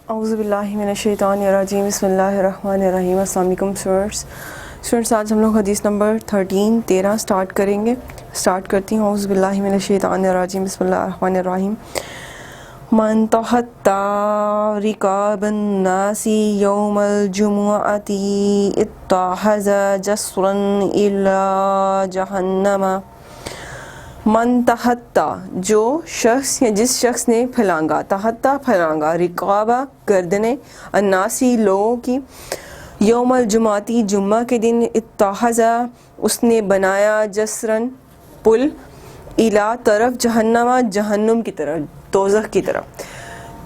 اعوذ باللہ من الشیطان الرجیم بسم اللہ الرحمن الرحیم۔ السلام علیکم اسٹوڈنٹس، آج ہم لوگ حدیث نمبر 13 سٹارٹ کریں گے۔ سٹارٹ کرتی ہوں۔ اعوذ باللہ من الشیطان الرجیم بسم اللہ الرحمن الرحیم۔ من تحتی رکاب الناس یوم الجمعۃ اتخذ جسرا الی جہنم۔ من تحتا جو شخص یا جس شخص نے پھلانگا، تحتا پھلانگا، رقابہ گردنیں، الناسی لوگوں کی، یوم الجمعتی جمعہ کے دن، اتخذ اس نے بنایا، جسرن پل، الا طرف، جہنم جہنم کی طرف، دوزخ کی طرف۔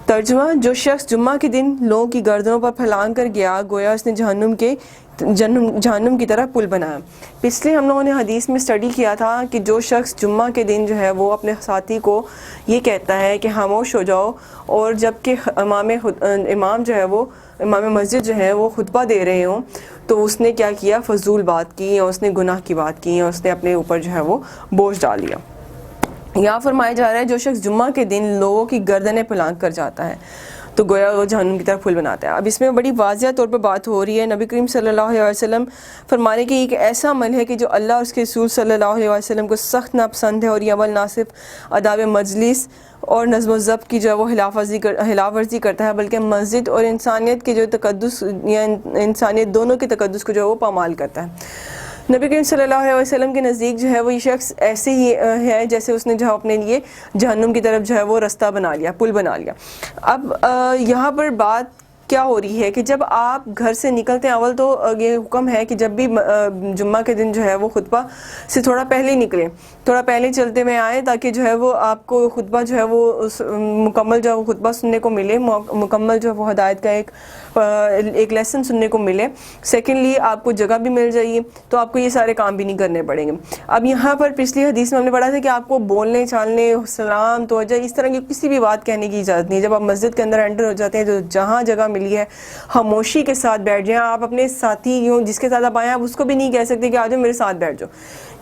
ترجمہ، جو شخص جمعہ کے دن لوگوں کی گردنوں پر پھلانگ کر گیا، گویا اس نے جہنم کی طرف پل بنایا۔ پچھلے ہم لوگوں نے حدیث میں اسٹڈی کیا تھا کہ جو شخص جمعہ کے دن جو ہے وہ اپنے ساتھی کو یہ کہتا ہے کہ خاموش ہو جاؤ، اور جب کہ امام جو ہے وہ امام مسجد جو ہے وہ خطبہ دے رہے ہوں، تو اس نے کیا کیا؟ فضول بات کی، اور اس نے گناہ کی بات کی، اور اس نے اپنے اوپر جو ہے وہ بوجھ ڈال لیا۔ یہاں فرمایا جا رہا ہے جو شخص جمعہ کے دن لوگوں کی گردنیں پھلانگ کر جاتا ہے تو گویا وہ جہنم کی طرف پھول بناتا ہے۔ اب اس میں بڑی واضح طور پہ بات ہو رہی ہے، نبی کریم صلی اللہ علیہ وسلم فرمانے کہ ایک ایسا عمل ہے کہ جو اللہ اور اس کے رسول صلی اللہ علیہ وسلم کو سخت ناپسند ہے، اور یہ عمل نہ صرف آداب مجلس اور نظم و ضبط کی جو ہے وہ خلاف ورزی کرتا ہے، بلکہ مسجد اور انسانیت کے جو تقدس یا انسانیت دونوں کے تقدس کو جو ہے وہ پامال کرتا ہے۔ نبی کریم صلی اللہ علیہ وسلم کے نزدیک جو ہے وہ یہ شخص ایسے ہی ہے جیسے اس نے جو اپنے لیے جہنم کی طرف جو ہے وہ رستہ بنا لیا، پل بنا لیا۔ اب یہاں پر بات کیا ہو رہی ہے کہ جب آپ گھر سے نکلتے ہیں، اول تو یہ حکم ہے کہ جب بھی جمعہ کے دن جو ہے وہ خطبہ سے تھوڑا پہلے نکلیں، تھوڑا پہلے چلتے ہوئے آئیں، تاکہ جو ہے وہ آپ کو خطبہ جو ہے وہ مکمل جو ہے وہ خطبہ سننے کو ملے، مکمل جو ہے وہ ہدایت کا ایک لیسن سننے کو ملے۔ سیکنڈلی آپ کو جگہ بھی مل جائے، تو آپ کو یہ سارے کام بھی نہیں کرنے پڑیں گے۔ اب یہاں پر پچھلی حدیث میں ہم نے پڑھا تھا کہ آپ کو بولنے، چالنے، سلام، توجہ، اس طرح کی کسی بھی بات کہنے کی اجازت نہیں ہے۔ جب آپ مسجد کے اندر انٹر ہو جاتے ہیں تو جہاں جگہ ملی ہے خاموشی کے ساتھ بیٹھ جائیں۔ آپ اپنے ساتھی جس کے ساتھ آپ آئے ہیں، آپ اس کو بھی نہیں کہہ سکتے کہ آ جاؤ میرے ساتھ بیٹھ جاؤ۔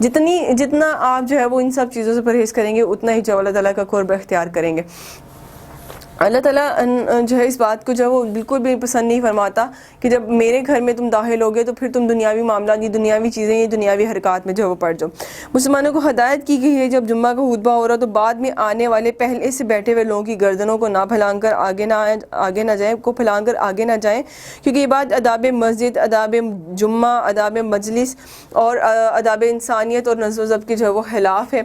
جتنا آپ جو ہے وہ ان سب چیزوں سے پرہیز کریں گے، اتنا ہی جو اللہ تعالیٰ کا قرب اختیار کریں گے۔ اللہ تعالیٰ جو ہے اس بات کو جو ہے وہ بالکل بھی پسند نہیں فرماتا کہ جب میرے گھر میں تم داخل ہوگے تو پھر تم دنیاوی معاملات، یہ دنیاوی چیزیں، یہ دنیاوی حرکات میں جو ہے وہ پڑ جاؤ۔ مسلمانوں کو ہدایت کی گئی ہے جب جمعہ کا خطبہ ہو رہا تو بعد میں آنے والے پہلے سے بیٹھے ہوئے لوگوں کی گردنوں کو نہ پھلانگ کر آگے نہ جائیں، کیونکہ یہ بات آداب مسجد، آداب جمعہ، آداب مجلس اور آداب انسانیت اور نظم و ضبط کے جو ہے وہ خلاف ہے۔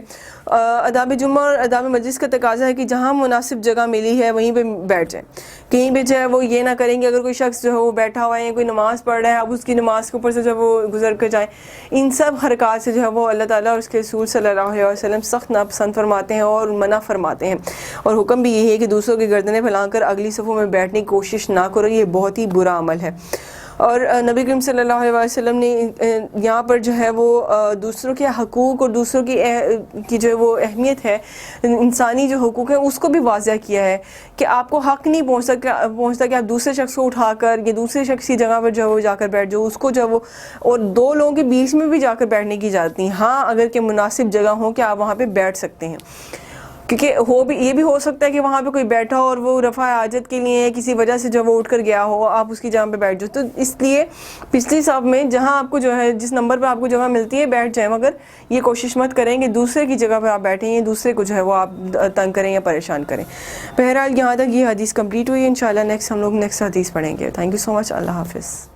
آداب جمعہ اور آداب مجلس کا تقاضا ہے کہ جہاں مناسب جگہ ملی ہے وہیں پہ بیٹھ جائیں، کہیں پہ جو ہے وہ یہ نہ کریں گے اگر کوئی شخص جو ہے وہ بیٹھا ہوا ہے، کوئی نماز پڑھ رہا ہے، اب اس کی نماز کے اوپر سے جو ہے وہ گزر کر جائیں۔ ان سب حرکات سے جو ہے وہ اللہ تعالیٰ اور اس کے رسول صلی اللہ علیہ وسلم سخت ناپسند فرماتے ہیں اور منع فرماتے ہیں، اور حکم بھی یہی ہے کہ دوسروں کی گردنیں پھیلا کر اگلی صفوں میں بیٹھنے کی کوشش نہ کرو، یہ بہت ہی برا عمل ہے۔ اور نبی کریم صلی اللہ علیہ وسلم نے یہاں پر جو ہے وہ دوسروں کے حقوق اور دوسروں کی جو ہے وہ اہمیت ہے، انسانی جو حقوق ہیں اس کو بھی واضح کیا ہے کہ آپ کو حق نہیں پہنچتا کہ آپ دوسرے شخص کو اٹھا کر یا دوسرے شخص کی جگہ پر جو ہے وہ جا کر بیٹھ جاؤ، اس کو جو ہے وہ، اور دو لوگوں کے بیچ میں بھی جا کر بیٹھنے کی اجازت نہیں۔ ہاں اگر کہ مناسب جگہ ہو کہ آپ وہاں پہ بیٹھ سکتے ہیں، کیونکہ یہ بھی ہو سکتا ہے کہ وہاں پہ کوئی بیٹھا ہو اور وہ رفع حاجت کے لیے کسی وجہ سے جو وہ اٹھ کر گیا ہو، آپ اس کی جگہ پہ بیٹھ جاؤ، تو اس لیے پچھلی صف میں جہاں آپ کو جو ہے جس نمبر پہ آپ کو جگہ ملتی ہے بیٹھ جائیں، مگر یہ کوشش مت کریں کہ دوسرے کی جگہ پہ آپ بیٹھیں یا دوسرے کو جو ہے وہ آپ تنگ کریں یا پریشان کریں۔ بہرحال یہاں تک یہ حدیث کمپلیٹ ہوئی ہے، انشاءاللہ ہم لوگ نیکسٹ حدیث پڑھیں گے۔ تھینک یو سو مچ، اللہ حافظ۔